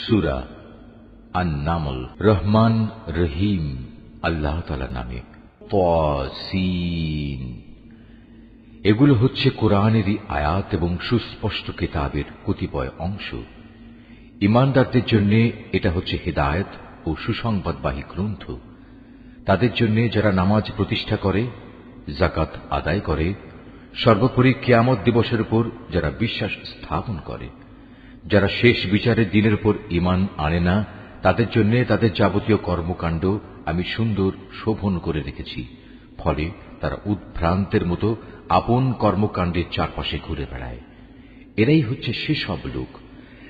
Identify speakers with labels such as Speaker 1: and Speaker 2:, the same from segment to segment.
Speaker 1: সূরা আন-নামল। রহমান রহিম আল্লাহ তাআলার নামে। তাসিন। এগুলো হচ্ছে কোরআনেরই আয়াত এবং সুস্পষ্ট কিতাবের কতিপয় অংশ। ঈমানদারদের জন্য এটা হচ্ছে হিদায়াত ও সুসংবাদবাহী গ্রন্থ। তাদের জন্য যারা নামাজ প্রতিষ্ঠা করে, যাকাত আদায় করে, সর্বোপরি কিয়ামত দিবসের উপর যারা বিশ্বাস স্থাপন করে, যারা শেষ বিচারের দিনের উপর ঈমান আনে না, তাদের জন্য তাদের যাবতীয় কর্মকাণ্ড আমি সুন্দর শোভন করে রেখেছি। ফলে তারা উদ্ভ্রান্তের মতো আপন কর্মকাণ্ডের চারপাশে ঘুরে বেড়ায়। এরাই হচ্ছে সেসব লোক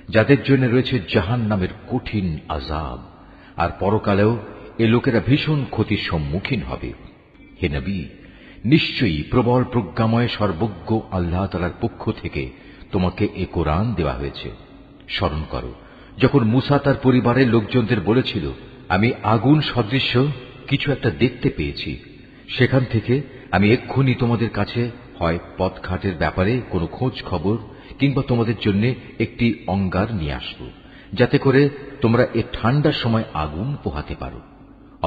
Speaker 1: যাদের জন্য রয়েছে জাহান্নামের কঠিন আযাব, আর পরকালেও এ লোকেরা ভীষণ ক্ষতির সম্মুখীন হবে। হে নবী, নিশ্চয়ই প্রবল প্রজ্ঞাময় সর্বজ্ঞ আল্লাহ তাআলার পক্ষ থেকে তোমাকে এ কোরআন দেওয়া হয়েছে। স্মরণ করো যখন মূসা তার পরিবারের লোকজনদের বলেছিল, আমি আগুন সদৃশ্য কিছু একটা দেখতে পেয়েছি, সেখান থেকে আমি এক্ষুনি তোমাদের কাছে হয় পথঘাটের ব্যাপারে কোনো খোঁজ খবর কিংবা তোমাদের জন্য একটি অঙ্গার নিয়ে আসব, যাতে করে তোমরা এ ঠান্ডার সময় আগুন পোহাতে পারো।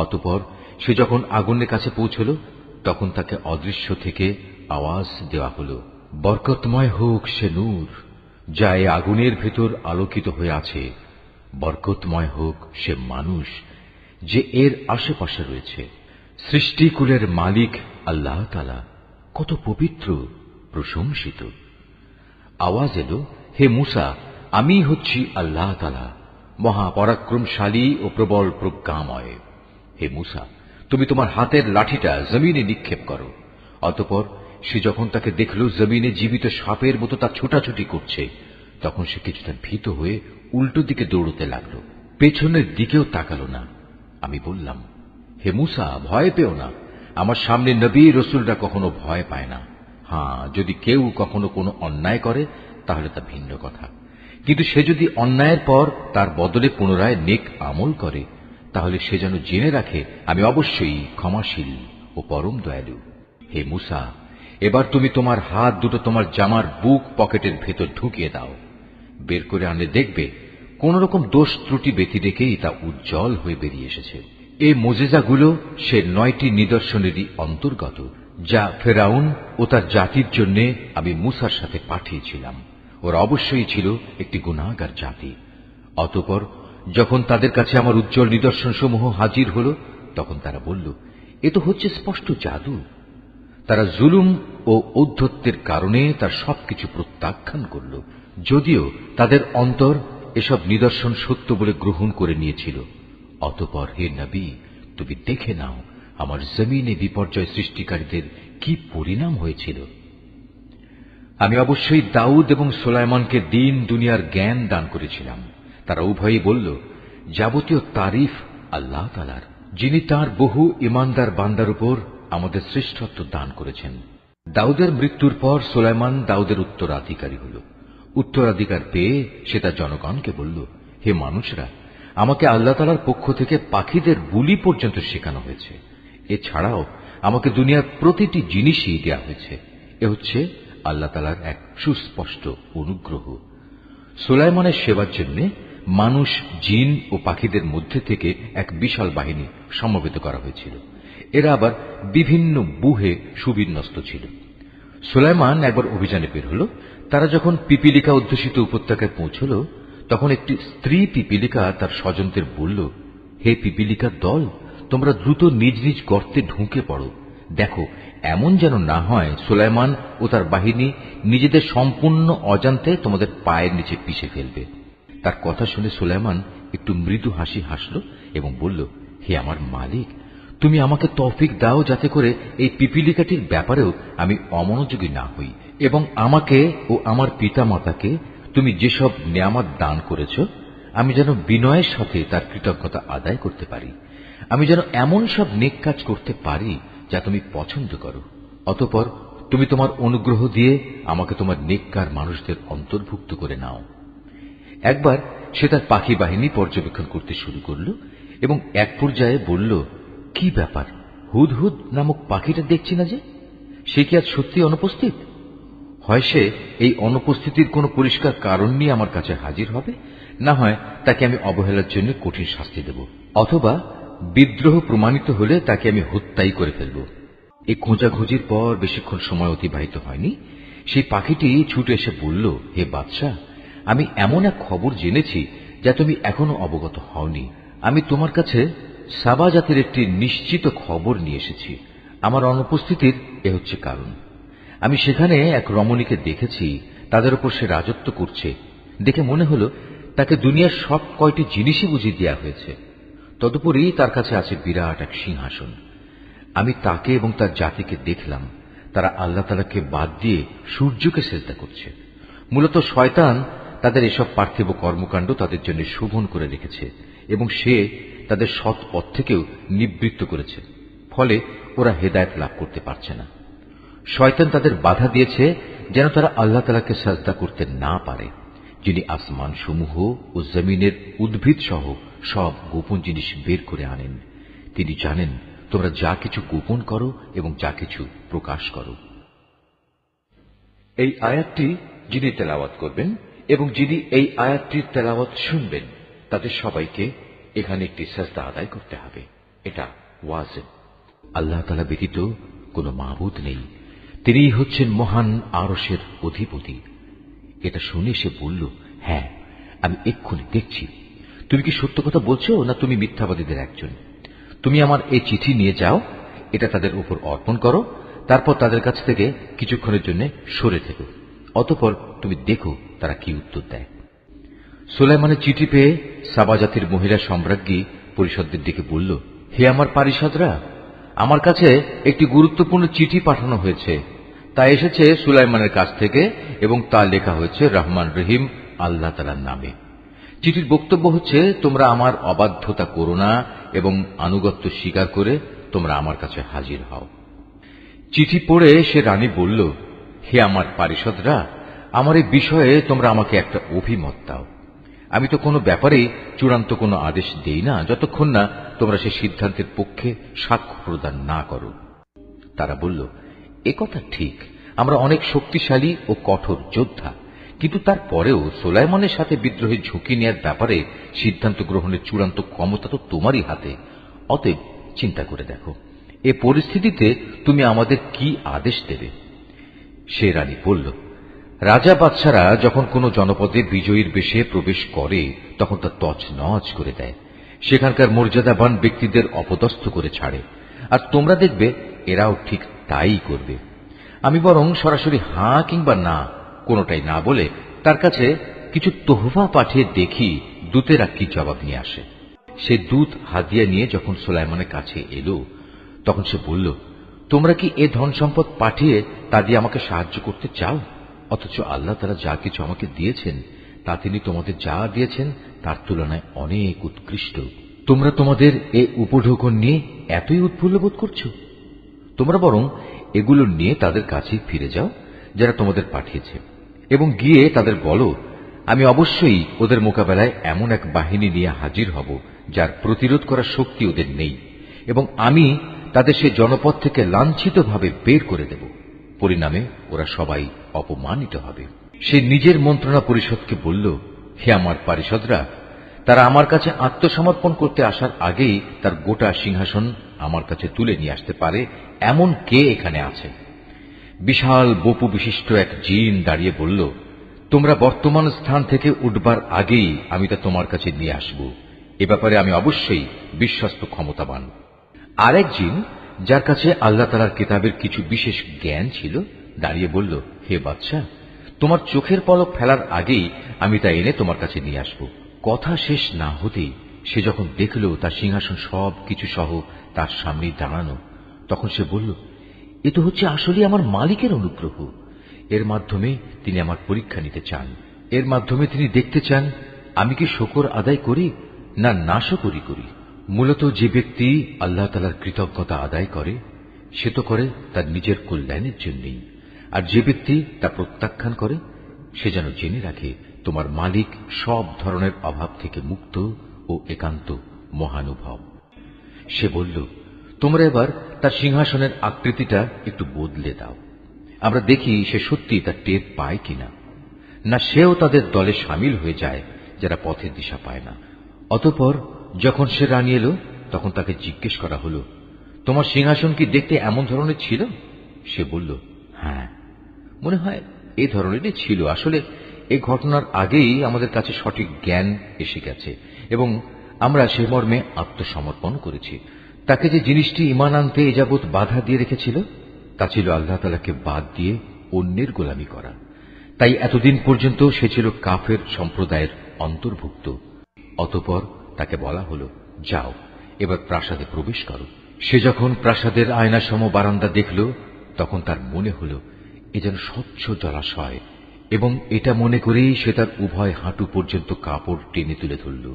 Speaker 1: অতঃপর সে যখন আগুনের কাছে পৌঁছল, তখন তাকে অদৃশ্য থেকে আওয়াজ দেওয়া হল, বরকতময় হোক সে নূর যা এ আগুনের ভেতর আলোকিত হয়ে আছে, বরকতময় হোক সে মানুষ যে এর আশেপাশে রয়েছে। সৃষ্টিকুলের মালিক আল্লাহ তাআলা কত পবিত্র, প্রশংসিত। আওয়াজ এলো, হে মূসা, আমি হচ্ছি আল্লাহ তাআলা, মহাপরাক্রমশালী ও প্রবল প্রজ্ঞাময়। হে মূসা, তুমি তোমার হাতের লাঠিটা জমিনে নিক্ষেপ করো। অতঃপর সে যখন তাকে দেখল জমিনে জীবিত সাপের মতো তা ছোটাছুটি করছে, তখন সে কিছুটা ভীত হয়ে উল্টো দিকে দৌড়তে লাগলো, পেছনের দিকেও তাকালো না। আমি বললাম, হে মূসা, ভয় পেও না, আমার সামনে নবী রাসূলরা কখনো ভয় পায় না। হ্যাঁ, যদি কেউ কখনো কোনো অন্যায় করে তাহলে তা ভিন্ন কথা, কিন্তু সে যদি অন্যায়ের পর তার বদলে পুনরায় নেক আমল করে, তাহলে সে যেন জেনে রাখে আমি অবশ্যই ক্ষমাশীল ও পরম দয়ালু। হে মূসা, এবার তুমি তোমার হাত দুটো তোমার জামার বুক পকেটের ভেতর ঢুকিয়ে দাও। বের করে আনলে দেখবে কোন রকম দোষ ত্রুটি ব্যতি রেখেই তা উজ্জ্বল হয়ে বেরিয়ে এসেছে। এই মুজিজাগুলো সে 9টি নিদর্শনেরই অন্তর্গত, যা ফেরাউন ও তার জাতির জন্য আমি মূসার সাথে পাঠিয়েছিলাম। ওরা অবশ্যই ছিল একটি গুনাহগার জাতি। অতঃপর যখন তাদের কাছে আমার উজ্জ্বল নিদর্শনসমূহ হাজির হল, তখন তারা বলল, এ তো হচ্ছে স্পষ্ট জাদু। তারা জুলুম ও ঔদ্ধত্যের কারণে তার সবকিছু প্রত্যাখ্যান করল, যদিও তাদের অন্তর এসব নিদর্শন সত্য বলে গ্রহণ করে নিয়েছিল। অতঃপর হে নবী, তুমি দেখে নাও আমার জমিনে বিপর্যয় সৃষ্টিকারীদের কি পরিণাম হয়েছিল। আমি অবশ্যই দাউদ এবং সুলাইমানকে দিন দুনিয়ার জ্ঞান দান করেছিলাম। তারা উভয়ই বলল, যাবতীয় তারিফ আল্লাহ তাআলার, যিনি তার বহু ঈমানদার বান্দার উপর আমাদের শ্রেষ্ঠত্ব দান করেছেন। দাউদের মৃত্যুর পর সুলাইমান দাউদের উত্তরাধিকারী হল। উত্তরাধিকার পেয়ে সে তার জনগণকে বলল, হে মানুষরা, আমাকে আল্লাহ তাআলার পক্ষ থেকে পাখিদের বুলি পর্যন্ত শেখানো হয়েছে। এছাড়াও আমাকে দুনিয়ার প্রতিটি জিনিসই দেওয়া হয়েছে। এ হচ্ছে আল্লাহ তাআলার এক সুস্পষ্ট অনুগ্রহ। সুলাইমানের সেবার জন্য মানুষ, জিন ও পাখিদের মধ্যে থেকে এক বিশাল বাহিনী সমবেত করা হয়েছিল। এরা আবার বিভিন্ন বুহে সুবিন্যস্ত ছিল। সুলাইমান একবার অভিযানে বের হল। তারা যখন পিপিলিকা অধ্যুষিত উপত্যকায় পৌঁছল, তখন একটি স্ত্রী পিপিলিকা তার স্বজনদের বলল, হে পিপিলিকার দল, তোমরা দ্রুত নিজ নিজ গর্তে ঢুকে পড়ো। দেখো, এমন যেন না হয় সুলাইমান ও তার বাহিনী নিজেদের সম্পূর্ণ অজান্তে তোমাদের পায়ের নিচে পিষে ফেলবে। তার কথা শুনে সুলাইমান একটু মৃদু হাসি হাসল এবং বলল, হে আমার মালিক, তুমি আমাকে তৌফিক দাও যাতে করে এই পিপিলিকাটির ব্যাপারেও আমি অমনোযোগী না হই, এবং আমাকে ও আমার পিতা মাতাকে তুমি যেসব নেয়ামত দান করেছ, আমি যেন বিনয়ের সাথে তার কৃতজ্ঞতা আদায় করতে পারি। আমি যেন এমন সব নেক কাজ করতে পারি যা তুমি পছন্দ করো। অতঃপর তুমি তোমার অনুগ্রহ দিয়ে আমাকে তোমার নেককার মানুষদের অন্তর্ভুক্ত করে নাও। একবার সে তার পাখি বাহিনী পর্যবেক্ষণ করতে শুরু করল এবং এক পর্যায়ে বলল, কি ব্যাপার, হুদহুদ নামক পাখিটা দেখছি না যে? সে কি আজ সত্যি অনুপস্থিত? হয় সে এই অনুপস্থিতির কোনো পরিষ্কার কারণ নিয়ে আমার কাছে হাজির হবে, না হয় তাকে আমি অবহেলার জন্য কঠিন শাস্তি দেব, অথবা বিদ্রোহ প্রমাণিত হলে তাকে আমি হত্যাই করে ফেলব। এই খোঁজাখুঁজির পর বেশিক্ষণ সময় অতিবাহিত হয়নি, সেই পাখিটি ছুটে এসে বলল, হে বাদশাহ, আমি এমন এক খবর জেনেছি যা তুমি এখনো অবগত হওনি। আমি তোমার কাছে সাবা জাতির একটি নিশ্চিত খবর নিয়ে এসেছি। আমার অনুপস্থিতির এ হচ্ছে কারণ। আমি সেখানে এক রমণীকে দেখেছি, তাদের উপর সে রাজত্ব করছে। দেখে মনে হল তাকে দুনিয়ার সব কয়টি জিনিসই বুঝিয়ে দেওয়া হয়েছে। তদুপরি তার কাছে আছে বিরাট এক সিংহাসন। আমি তাকে এবং তার জাতিকে দেখলাম, তারা আল্লাহ তাআলাকে বাদ দিয়ে সূর্যকে সেজদা করছে। মূলত শয়তান তাদের এসব পার্থিব কর্মকাণ্ড তাদের জন্য শোভন করে রেখেছে এবং সে তাদের সৎ পথ থেকেও নিবৃত্ত করেছে, ফলে ওরা হেদায়েত লাভ করতে পারছে না। শয়তান তাদের বাধা দিয়েছে যেন তারা আল্লাহ তাআলাকে সাজদা করতে না পারে, যিনি আসমান সমূহ ও জমিনের উদ্ভিদ সহ সব গোপন জিনিস বের করে আনেন। তিনি জানেন তোমরা যা কিছু গোপন করো এবং যা কিছু প্রকাশ করো। এই আয়াতটি যিনি তেলাওয়াত করবেন এবং যিনি এই আয়াতটির তেলাওয়াত শুনবেন, তাদের সবাইকে এখানে একটি সাজদা আদায় করতে হবে। এটা ওয়াজিব। আল্লাহ তাআলা ব্যতীত কোনো মাবুদ নেই, তিনিই হচ্ছেন মহান আরশের অধিপতি। এটা শুনে সে বলল, হ্যাঁ, আমি এক্ষুনি দেখছি। তুমি কি সত্য কথা বলছো, না তুমি মিথ্যাবাদীদের একজন? তুমি আমার এই চিঠি নিয়ে যাও, এটা তাদের উপর অর্পণ করো, তারপর তাদের কাছ থেকে কিছুক্ষণের জন্য সরে থেকো, অতঃপর তুমি দেখো তারা কি উত্তর দেয়। সুলাইমানের চিঠি পেয়ে সাবা জাতির মহিলা সম্রাজ্ঞী পরিষদদের ডেকে বলল, হে আমার পারিষদরা, আমার কাছে একটি গুরুত্বপূর্ণ চিঠি পাঠানো হয়েছে। তা এসেছে সুলাইমানের কাছ থেকে এবং তা লেখা হয়েছে রহমান রহিম আল্লাহ তাআলার নামে। চিঠির বক্তব্য হচ্ছে, তোমরা আমার অবাধ্যতা করো না এবং আনুগত্য স্বীকার করে তোমরা আমার কাছে হাজির হও। চিঠি পড়ে সে রানী বলল, হে আমার পারিষদরা, আমার এই বিষয়ে তোমরা আমাকে একটা অভিমত দাও। আমি তো কোনো ব্যাপারে চূড়ান্ত কোনো আদেশ দেই না যতক্ষণ না তোমরা সে সিদ্ধান্তের পক্ষে সাক্ষ্য প্রদান না করো। তারা বলল, এ কথা ঠিক, আমরা অনেক শক্তিশালী ও কঠোর যোদ্ধা, কিন্তু তারপরেও সুলাইমানের সাথে বিদ্রোহের ঝুঁকি নেওয়ার ব্যাপারে সিদ্ধান্ত গ্রহণের চূড়ান্ত ক্ষমতা তো তোমারই হাতে। অতএব চিন্তা করে দেখো, এ পরিস্থিতিতে তুমি আমাদের কি আদেশ দেবে? সে রানী বলল, রাজা বাদশারা যখন কোনো জনপদে বিজয়ীর বেশে প্রবেশ করে তখন তা তছনছ করে দেয়, সেখানকার মর্যাদাবান ব্যক্তিদের অপদস্থ করে ছাড়ে, আর তোমরা দেখবে এরাও ঠিক তাই করবে। আমি বরং সরাসরি হাঁ কিংবা না কোনোটাই না বলে তার কাছে কিছু তোহফা পাঠিয়ে দেখি দূতেরা কি জবাব নিয়ে আসে। সে দূত হাদিয়া নিয়ে যখন সুলাইমানের কাছে এলো, তখন সে বলল, তোমরা কি এ ধন সম্পদ পাঠিয়ে তা দিয়ে আমাকে সাহায্য করতে চাও? অথচ আল্লাহ তাআলা যা কিছু আমাকে দিয়েছেন তা তিনি তোমাদের যা দিয়েছেন তার তুলনায় অনেক উৎকৃষ্ট। তোমরা তোমাদের এ উপঢৌকন নিয়ে এতই উৎফুল্ল বোধ করছো? তোমরা বরং এগুলো নিয়ে তাদের কাছে ফিরে যাও যারা তোমাদের পাঠিয়েছে, এবং গিয়ে তাদের বলো, আমি অবশ্যই ওদের মোকাবেলায় এমন এক বাহিনী নিয়ে হাজির হব যার প্রতিরোধ করার শক্তি ওদের নেই, এবং আমি তাদের সে জনপদ থেকে লাঞ্ছিতভাবে বের করে দেব। পরিণামে ওরা সবাই অপমানিত হবে। সে নিজের মন্ত্রণা পরিষদকে বলল, হে আমার পারিষদরা, তারা আমার কাছে আত্মসমর্পণ করতে আসার আগেই তার গোটা সিংহাসন আমার কাছে তুলে নিয়ে আসতে পারে এমন কে এখানে আছে? বিশাল বপু বিশিষ্ট এক জিন দাঁড়িয়ে বলল, তোমরা বর্তমান স্থান থেকে উঠবার আগেই আমি তা তোমার কাছে নিয়ে আসব। এ ব্যাপারে আমি অবশ্যই বিশ্বস্ত ক্ষমতাবান। আরেক জিন, যার কাছে আল্লাহ তাআলার কিতাবের কিছু বিশেষ জ্ঞান ছিল, দাঁড়িয়ে বলল, হে বাদশাহ, তোমার চোখের পলক ফেলার আগেই আমি তা এনে তোমার কাছে নিয়ে আসব। কথা শেষ না হতেই সে যখন দেখল তার সিংহাসন সব কিছু সহ তার সামনেই দাঁড়ানো, তখন সে বলল, এ তো হচ্ছে আসলে আমার মালিকের অনুগ্রহ। এর মাধ্যমে তিনি আমার পরীক্ষা নিতে চান। এর মাধ্যমে তিনি দেখতে চান আমি কি শুকর আদায় করি না নাশকরি করি। মূলত যে ব্যক্তি আল্লাহ তাআলার কৃতজ্ঞতা আদায় করে সে তো করে তার নিজের কল্যাণের জন্যই, আর যে ব্যক্তি তা প্রত্যাখ্যান করে সে যেন জেনে রাখে তোমার মালিক সব ধরনের অভাব থেকে মুক্ত ও একান্ত মহানুভব। সে বলল, তোমরা এবার তার সিংহাসনের আকৃতিটা একটু বদলে দাও, আমরা দেখি সে সত্যি তার টের পায় কিনা, না সেও তাদের দলে সামিল হয়ে যায় যারা পথের দিশা পায় না। অতঃপর যখন সে রানী এলো, তখন তাকে জিজ্ঞেস করা হলো, তোমার সিংহাসন কি দেখতে এমন ধরনের ছিল? সে বলল, হ্যাঁ, মনে হয় এই ধরনেরই ছিল। আসলে এই ঘটনার আগেই আমাদের কাছে সঠিক জ্ঞান এসে গেছে এবং আমরা সে মর্মে আত্মসমর্পণ করেছি। তাকে যে জিনিসটি ঈমান আনতে এ যাবৎ বাধা দিয়ে রেখেছিল তা ছিল আল্লাহ তাআলাকে বাদ দিয়ে অন্যের গোলামি করা। তাই এতদিন পর্যন্ত সে ছিল কাফের সম্প্রদায়ের অন্তর্ভুক্ত। অতঃপর তাকে বলা হলো, যাও, এবার প্রাসাদে প্রবেশ করো। সে যখন প্রাসাদের আয়নাসম বারান্দা দেখল, তখন তার মনে হল এ যেন স্বচ্ছ জলাশয়, এবং এটা মনে করেই সে তার উভয় হাঁটু পর্যন্ত কাপড় টেনে তুলে ধরল।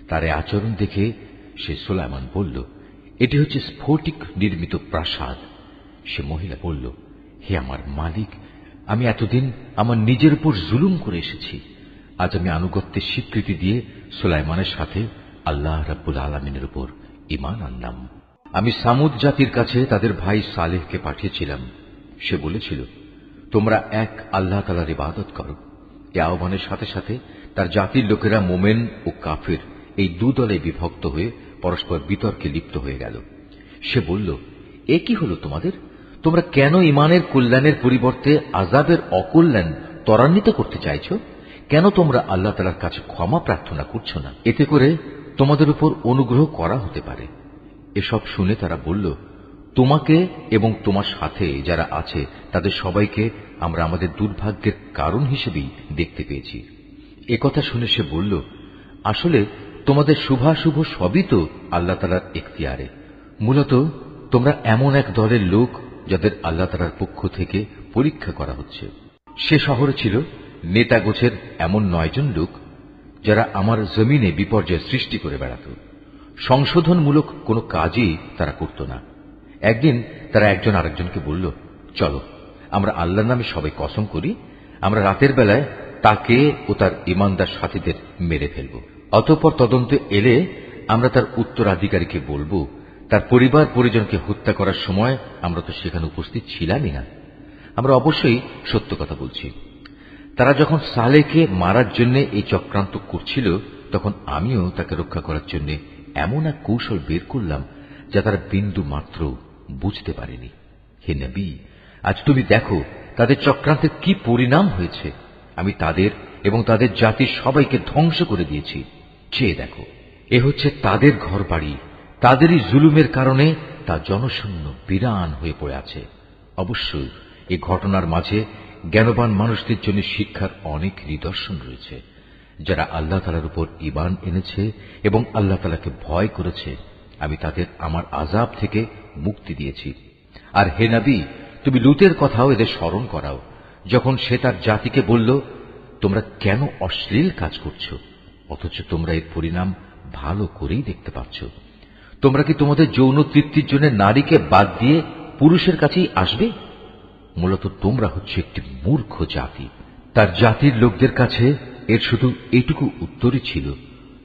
Speaker 1: তার আচরণ দেখে সে সুলাইমান বলল, এটি হচ্ছে স্ফটিক নির্মিত প্রাসাদ। সে মহিলা বলল, হে আমার মালিক, আমি এতদিন আমার নিজের উপর জুলুম করে এসেছি। আজ আমি আনুগত্যের স্বীকৃতি দিয়ে সুলাইমানের সাথে আল্লাহ রাব্বুল আলামিনের উপর ঈমান আনলাম। আমি সামুদ জাতির কাছে তাদের ভাই সালেহকে পাঠিয়েছিলাম। সে বলেছিল, তোমরা এক আল্লাহ তাআলার ইবাদত করো। এ আহ্বানের সাথে সাথে তার জাতির লোকেরা মোমেন ও কাফের এই দুদলে বিভক্ত হয়ে পরস্পর বিতর্কে লিপ্ত হয়ে গেল। সে বলল, এ কি হলো তোমাদের? তোমরা কেন ঈমানের কল্যাণের পরিবর্তে আযাবের অকল্যাণ ত্বরান্বিত করতে চাইছ? কেন তোমরা আল্লাহ তাআলার কাছে ক্ষমা প্রার্থনা করছো না? এতে করে তোমাদের উপর অনুগ্রহ করা হতে পারে। এসব শুনে তারা বলল, তোমাকে এবং তোমার সাথে যারা আছে তাদের সবাইকে আমরা আমাদের দুর্ভাগ্যের কারণ হিসেবেই দেখতে পেয়েছি। একথা শুনে সে বলল, আসলে তোমাদের শুভাশুভ সবই তো আল্লাহ তাআলার এখতিয়ারে। মূলত তোমরা এমন এক দলের লোক যাদের আল্লাহ তাআলার পক্ষ থেকে পরীক্ষা করা হচ্ছে। সে শহরে ছিল নেতাগোছের এমন 9 জন লোক যারা আমার জমিনে বিপর্যয় সৃষ্টি করে বেড়াত। সংশোধনমূলক কোনো কাজই তারা করত না। একদিন তারা একজন আরেকজনকে বলল, চলো আমরা আল্লাহর নামে সবাই কসম করি, আমরা রাতের বেলায় তাকে ও তার ঈমানদার সাথীদের মেরে ফেলব। অতঃপর তদন্তে এলে আমরা তার উত্তরাধিকারীকে বলবো, তার পরিবার পরিজনকে হত্যা করার সময় আমরা তো সেখানে উপস্থিত ছিলামই না। আমরা অবশ্যই সত্য কথা বলছি। তারা যখন সালেহকে মারার জন্য এই চক্রান্ত করছিল, তখন আমিও তাকে রক্ষা করার জন্য এমন এক কৌশল বের করলাম যা তারা বিন্দু মাত্র বুঝতে পারেনি। হে নবী, আজ তুমি দেখো তাদের চক্রান্তের কি পরিণাম হয়েছে। আমি তাদের এবং তাদের জাতির সবাইকে ধ্বংস করে দিয়েছি। চেয়ে দেখো, এ হচ্ছে তাদের ঘর বাড়ি, তাদেরই জুলুমের কারণে তা জনশূন্য বিরান হয়ে পড়ে আছে। অবশ্যই এই ঘটনার মাঝে জ্ঞানবান মানুষদের জন্য শিক্ষার অনেক নিদর্শন রয়েছে। যারা আল্লাহ তাআলার উপর ঈমান এনেছে এবং আল্লাহ তাআলাকে ভয় করেছে, আমি তাদের আমার আযাব থেকে মুক্তি দিয়েছি। আর হে নবী, তুমি লূতের কথাও এদের স্মরণ করাও, যখন সে তার জাতিকে বলল, তোমরা কেন অশ্লীল কাজ করছো, অথচ তোমরা এর পরিণাম ভালো করেই দেখতে পাচ্ছ। তোমরা কি তোমাদের যৌন তৃপ্তির জন্য নারীকে বাদ দিয়ে পুরুষের কাছেই আসবে? মূলত তোমরা হচ্ছে একটি মূর্খ জাতি। তার জাতির লোকদের কাছে এর শুধু এটুকু উত্তরই ছিল,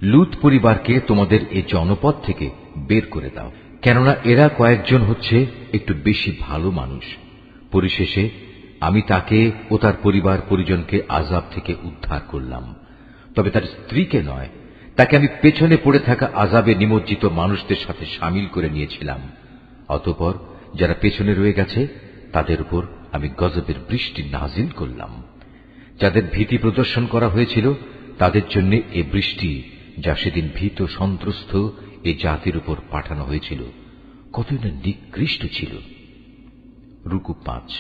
Speaker 1: লূত পরিবারকে তোমাদের এই জনপদ থেকে বের করে দাও, কেননা এরা কয়েকজন হচ্ছে একটু বেশি ভালো মানুষ। পরিশেষে আমি তাকে ও তার পরিবার পরিজনকে আযাব থেকে উদ্ধার করলাম, তবে তার স্ত্রীকে নয়। তাকে আমি পেছনে পড়ে থাকা আযাবে নিমজ্জিত মানুষদের সাথে শামিল করে নিয়েছিলাম। অতঃপর যারা পেছনে রয়ে গেছে তাদের উপর আমি গজবের বৃষ্টি নাজিল করলাম। যাদের ভীতি প্রদর্শন করা হয়েছিল তাদের জন্য এ বৃষ্টি, যা সেদিন ভীত সন্ত্রস্ত এ জাতির উপর পাঠানো হয়েছিল, কতই না নিকৃষ্ট ছিল। রুকু 5।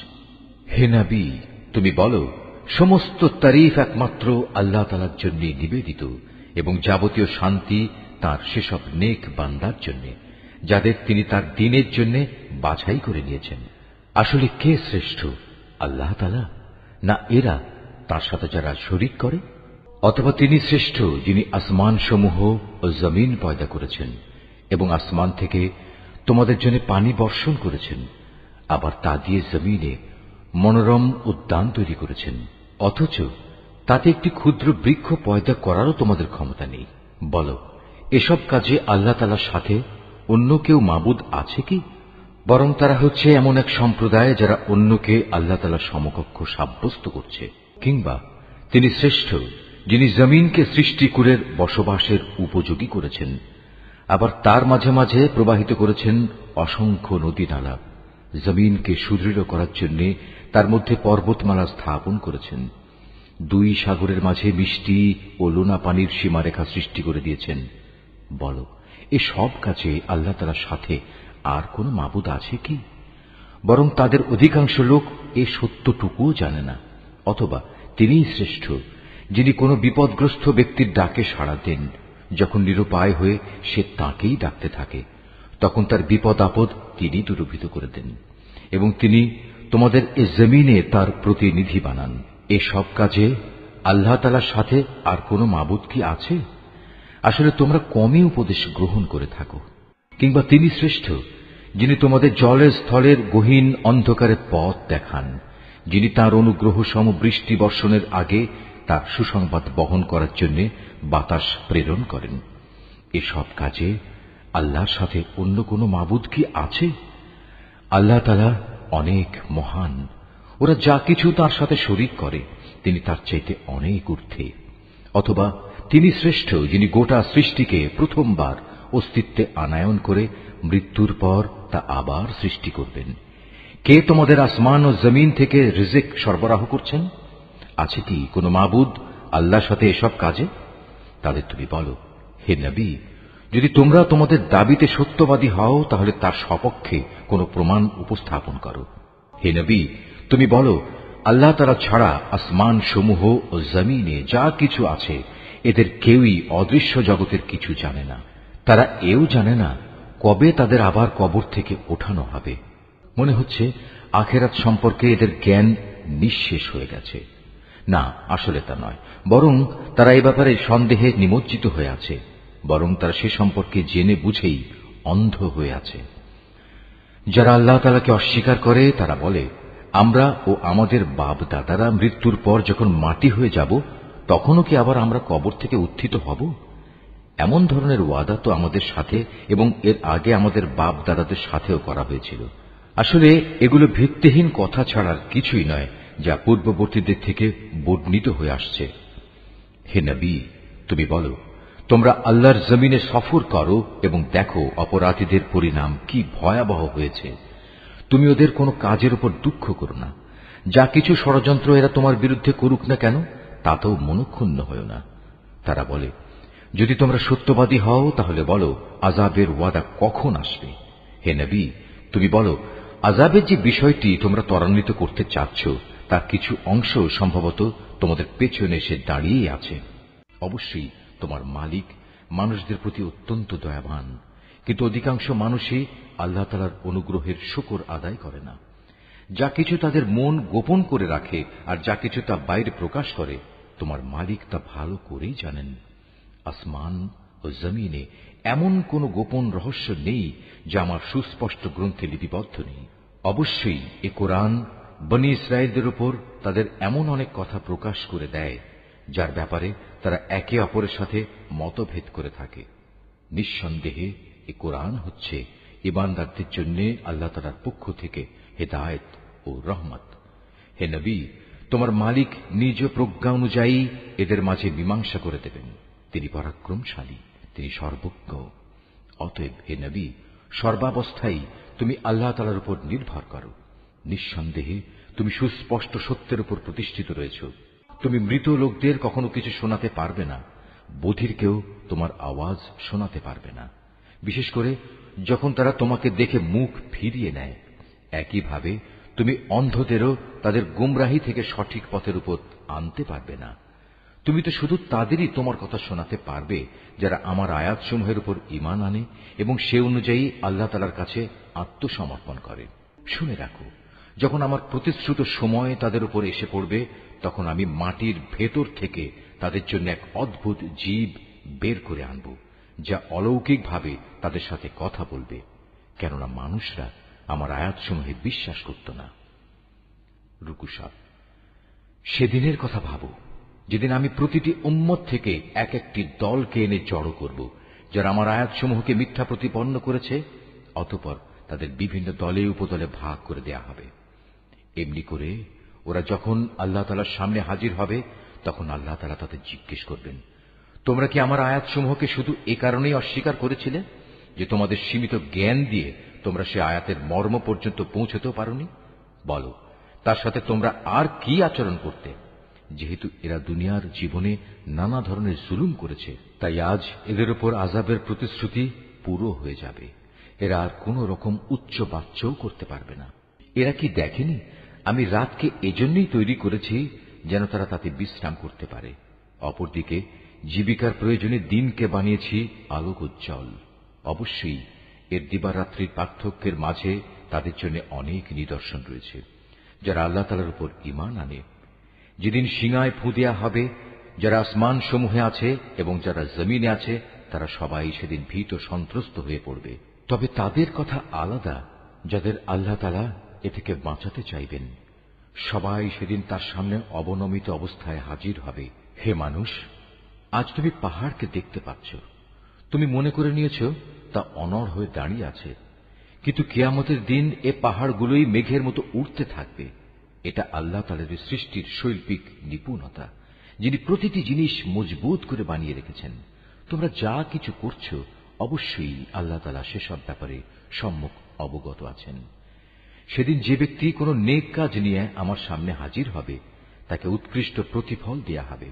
Speaker 1: হে নবী, তুমি বলো, সমস্ত তারিফ একমাত্র আল্লাহ তাআলার জন্য নিবেদিত এবং যাবতীয় শান্তি তার সেসব নেক বান্দার জন্য যাদের তিনি তার দ্বীনের জন্য বাছাই করে নিয়েছেন। আসলে কে শ্রেষ্ঠ, আল্লাহ তাআলা না এরা তার সাথে যারা শরীক করে? অথবা তিনি শ্রেষ্ঠ যিনি আসমান সমূহ ও জমিন পয়দা করেছেন এবং আসমান থেকে তোমাদের জন্য পানি বর্ষণ করেছেন, আবার তা দিয়ে জমিনে মনোরম উদ্যান তৈরি করেছেন, অথচ তাতে একটি ক্ষুদ্র বৃক্ষ পয়দা করারও তোমাদের ক্ষমতা নেই। বলো, এসব কাজে আল্লাহ তাআলার সাথে অন্য কেউ মাবুদ আছে কি? বরং তারা হচ্ছে এমন এক সম্প্রদায় যারা অন্যকে আল্লাহ তাআলার সমকক্ষ সাব্যস্ত করছে। কিংবা তিনি শ্রেষ্ঠ যিনি জমিনকে সৃষ্টিকুলের বসবাসের উপযোগী করেছেন, আবার তার মাঝে মাঝে প্রবাহিত করেছেন অসংখ্য নদী নালা। জমিনকে সুদৃঢ় করার জন্য তার মধ্যে পর্বতমালা স্থাপন করেছেন। দুই সাগরের মাঝে মিষ্টি ও লোনা পানির সীমারেখা সৃষ্টি করে দিয়েছেন। বলো, এ সব কাজে আল্লাহ তাআলার সাথে আর কোন মাবুদ আছে কি? বরং তাদের অধিকাংশ লোক এ সত্যটুকুও জানে না। অথবা তিনিই শ্রেষ্ঠ, যিনি কোনো বিপদগ্রস্ত ব্যক্তির ডাকে সাড়া দেন। যখন নিরুপায় হয়ে সে তাঁকেই ডাকতে থাকে, তখন তার বিপদ আপদ তিনি দূরীভূত করে দেন, এবং তিনি তোমাদের এ জমিনে তার প্রতিনিধি বানান। এ সব কাজে আল্লাহ তাআলার সাথে আর কোন মাবুদ কি আছে? আসলে তোমরা কমই উপদেশ গ্রহণ করে থাকো। কিংবা তিনি শ্রেষ্ঠ, যিনি তোমাদের জলের স্থলের গহীন অন্ধকারের পথ দেখান, যিনি তাঁর অনুগ্রহ সম বৃষ্টি বর্ষণের আগে তার সুসংবাদ বহন করার জন্য বাতাস প্রেরণ করেন। এসব কাজে আল্লাহর সাথে অন্য কোন মাবুদ কি আছে? আল্লাহ তাআলা অনেক মহান। ওরা যা কিছু তার সাথে শরীক করে, তিনি তার চাইতে অনেক ঊর্ধ্বে। অথবা তিনি শ্রেষ্ঠ, যিনি গোটা সৃষ্টিকে প্রথমবার অস্তিত্বে আনায়ন করে মৃত্যুর পর তা আবার সৃষ্টি করবেন। কে তোমাদের আসমান ও জমিন থেকে রিজিক সরবরাহ করছেন? আছে কি কোন মাবুদ আল্লাহর সাথে এসব কাজে? তাদের তুমি বলো, হে নবী, যদি তোমরা তোমাদের দাবিতে সত্যবাদী হও, তাহলে তার সপক্ষে কোন প্রমাণ উপস্থাপন করো। হে নবী, তুমি বলো, আল্লাহ তাআলা ছাড়া আসমান সমূহ ও জমিনে যা কিছু আছে, এদের কেউই অদৃশ্য জগতের কিছু জানে না। তারা এও জানে না কবে তাদের আবার কবর থেকে ওঠানো হবে। মনে হচ্ছে আখিরাত সম্পর্কে এদের জ্ঞান নিঃশেষ হয়ে গেছে। না, আসলে তা নয়, বরং তারা এ ব্যাপারে সন্দেহে নিমজ্জিত হয়ে আছে। বরং তারা সে সম্পর্কে জেনে বুঝেই অন্ধ হয়ে আছে। যারা আল্লাহ তাআলাকে অস্বীকার করে, তারা বলে, আমরা ও আমাদের বাপ দাদারা মৃত্যুর পর যখন মাটি হয়ে যাব, তখনও কি আবার আমরা কবর থেকে উত্থিত হব? এমন ধরনের ওয়াদা তো আমাদের সাথে এবং এর আগে আমাদের বাপ দাদাদের সাথেও করা হয়েছিল। আসলে এগুলো ভিত্তিহীন কথা ছাড়ার কিছুই নয়, যা পূর্ববর্তীদের থেকে বর্ণিত হয়ে আসছে। হে নবী, তুমি বলো, তোমরা আল্লাহর জমিনে সফর করো এবং দেখো অপরাধীদের পরিণাম কি ভয়াবহ হয়েছে। তুমি ওদের কোনো কাজের উপর দুঃখ করো না। যা কিছু ষড়যন্ত্র এরা তোমার বিরুদ্ধে করুক না কেন, তাতেও মনক্ষুণ্ণ হও না। তারা বলে, যদি তোমরা সত্যবাদী হও, তাহলে বলো আযাবের ওয়াদা কখন আসবে। হে নবী, তুমি বলো, আযাবের যে বিষয়টি তোমরা ত্বরান্বিত করতে চাচ্ছ, তার কিছু অংশ সম্ভবত তোমাদের পেছনে এসে দাঁড়িয়েই আছে। অবশ্যই তোমার মালিক মানুষদের প্রতি অত্যন্ত দয়াবান, কিন্তু অধিকাংশ মানুষই আল্লাহ তাআলার অনুগ্রহের শুকর আদায় করে না। যা কিছু তাদের মন গোপন করে রাখে আর যা কিছু তা বাইরে প্রকাশ করে, তোমার মালিক তা ভালো করেই জানেন। আসমান ও জমিনে এমন কোন গোপন রহস্য নেই যা আমার সুস্পষ্ট গ্রন্থে লিপিবদ্ধ নেই। অবশ্যই এ কোরআন বনী ইসরায়েলদের উপর তাদের এমন অনেক কথা প্রকাশ করে দেয়, যার ব্যাপারে তারা একে অপরের সাথে মতভেদ করে থাকে। নিঃসন্দেহে এ কোরআন হচ্ছে ঈমানদারদের জন্য আল্লাহ তাআলার পক্ষ থেকে হেদায়েত ও রহমত। হে নবী, তোমার মালিক নিজ প্রজ্ঞা অনুযায়ী এদের মাঝে মীমাংসা করে দেবেন। তিনি পরাক্রমশালী, তিনি সর্বজ্ঞ। অতএব হে নবী, সর্বাবস্থায় তুমি আল্লাহ তাআলার উপর নির্ভর করো। নিঃসন্দেহে তুমি সুস্পষ্ট সত্যের উপর প্রতিষ্ঠিত রয়েছ। তুমি মৃত লোকদের কখনো কিছু শোনাতে পারবে না, বধিরকেও তোমার আওয়াজ শোনাতে পারবে না, বিশেষ করে যখন তারা তোমাকে দেখে মুখ ফিরিয়ে নেয়। একইভাবে তুমি অন্ধদেরও তাদের গুমরাহি থেকে সঠিক পথের উপর আনতে পারবে না। তুমি তো শুধু তাদেরই তোমার কথা শোনাতে পারবে যারা আমার আয়াতসমূহের উপর ঈমান আনে এবং সে অনুযায়ী আল্লাহ তাআলার কাছে আত্মসমর্পণ করে। শুনে রাখো, যখন আমার প্রতিশ্রুত সময় তাদের উপর এসে পড়বে, তখন আমি মাটির ভেতর থেকে তাদের জন্য এক অদ্ভুত জীব বের করে আনব, যা অলৌকিকভাবে তাদের সাথে কথা বলবে, কেননা মানুষরা আমার আয়াতসমূহে বিশ্বাস করত না। রুকু 7। সেদিনের কথা ভাবো, যেদিন আমি প্রতিটি উম্মত থেকে এক একটি দলকে এনে জড়ো করব, যারা আমার আয়াতসমূহকে মিথ্যা প্রতিপন্ন করেছে। অতঃপর তাদের বিভিন্ন দলে উপদলে ভাগ করে দেয়া হবে। এমনি করে ওরা যখন আল্লাহ তাআলার সামনে হাজির হবে, তখন আল্লাহ তাআলা তাদের জিজ্ঞেস করবেন, তোমরা কি আমার আয়াতসমূহকে শুধু এ কারণেই অস্বীকার করেছিলে যে তোমাদের সীমিত জ্ঞান দিয়ে তোমরা সে আয়াতের মর্ম পর্যন্ত পৌঁছতেও পারোনি? বলো, তার সাথে তোমরা আর কি আচরণ করতে? যেহেতু এরা দুনিয়ার জীবনে নানা ধরনের জুলুম করেছে, তাই আজ এদের উপর আযাবের প্রতিশ্রুতি পুরো হয়ে যাবে। এরা আর কোন রকম উচ্চ বাচ্চাও করতে পারবে না। এরা কি দেখেনি আমি রাতকে এজন্যই তৈরি করেছি যেন তারা তাতে বিশ্রাম করতে পারে। অপরদিকে জীবিকার প্রয়োজনে দিনকে বানিয়েছি আলোক উজ্জ্বল। অবশ্যই এর দিবারাত্রির পার্থক্যের মাঝে তাদের জন্য অনেক নিদর্শন রয়েছে যারা আল্লাহ তাআলার উপর ঈমান আনে। যেদিন সিঙায় ফু দেয়া হবে, যারা আসমান সমূহে আছে এবং যারা জমিনে আছে তারা সবাই সেদিন ভীত সন্ত্রস্ত হয়ে পড়বে। তবে তাদের কথা আলাদা যাদের আল্লাহ তাআলা এ থেকে বাঁচাতে চাইবেন। সবাই সেদিন তার সামনে অবনমিত অবস্থায় হাজির হবে। হে মানুষ, আজ তুমি পাহাড়কে দেখতে পাচ্ছ। তুমি মনে করে নিয়েছ তা অনড় হয়ে দাঁড়িয়ে আছে, কিন্তু কিয়ামতের দিন এ পাহাড়গুলোই মেঘের মতো উড়তে থাকবে। এটা আল্লাহ তাআলার সৃষ্টির শৈল্পিক নিপুণতা, যিনি প্রতিটি জিনিস মজবুত করে বানিয়ে রেখেছেন। তোমরা যা কিছু করছো অবশ্যই আল্লাহ তাআলা সেসব ব্যাপারে সম্যক অবগত আছেন। সেদিন যে ব্যক্তি কোনো নেক কাজ নিয়ে আমার সামনে হাজির হবে তাকে উৎকৃষ্ট প্রতিফল দেয়া হবে।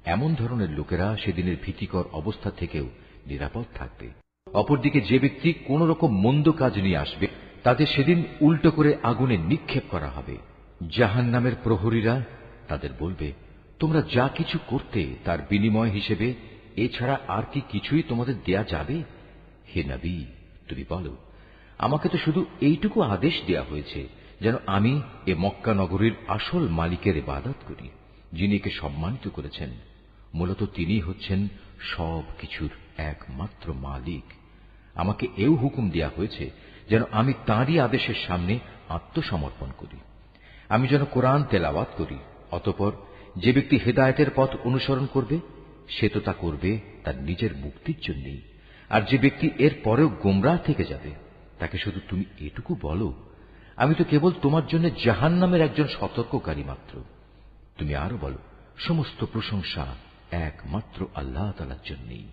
Speaker 1: এমন ধরনের লোকেরা সেদিনের ভীতিকর অবস্থা থেকেও নিরাপদ থাকবে। অপরদিকে যে ব্যক্তি কোন রকম মন্দ কাজ নিয়ে আসবে তাদের সেদিন উল্টো করে আগুনে নিক্ষেপ করা হবে। জাহান্নামের প্রহরীরা তাদের বলবে, তোমরা যা কিছু করতে তার বিনিময় হিসেবে এছাড়া আর কি কিছুই তোমাদের দেয়া যাবে? হে নবী, তুমি বলো, আমাকে তো শুধু এইটুকু আদেশ দেয়া হয়েছে যেন আমি এ মক্কা নগরীর আসল মালিকের ইবাদত করি, যিনি একে সম্মানিত করেছেন। মূলত তিনি হচ্ছেন সব কিছুর একমাত্র মালিক। আমাকে এও হুকুম দেয়া হয়েছে যেন আমি তাঁরই আদেশের সামনে আত্মসমর্পণ করি। আমি যেন কোরআন তেলাওয়াত করি। অতঃপর যে ব্যক্তি হেদায়েতের পথ অনুসরণ করবে সে তো তা করবে তার নিজের মুক্তির জন্যই, আর যে ব্যক্তি এর পরেও গোমরাহ থেকে যাবে তাকে শুধু তুমি এটুকু বলো, আমি তো কেবল তোমার জন্য জাহান্নামের একজন সতর্ককারী মাত্র। তুমি আরো বলো, সমস্ত প্রশংসা একমাত্র আল্লাহ তাআলার জন্যই।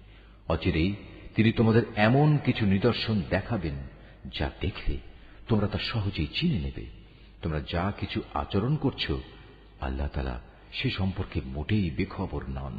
Speaker 1: অচিরেই তিনি তোমাদের এমন কিছু নিদর্শন দেখাবেন যা দেখলে তোমরা তা সহজেই চিনে নেবে। তোমরা যা কিছু আচরণ করছো আল্লাহ তাআলা সে সম্পর্কে মোটেই বেখবর নন।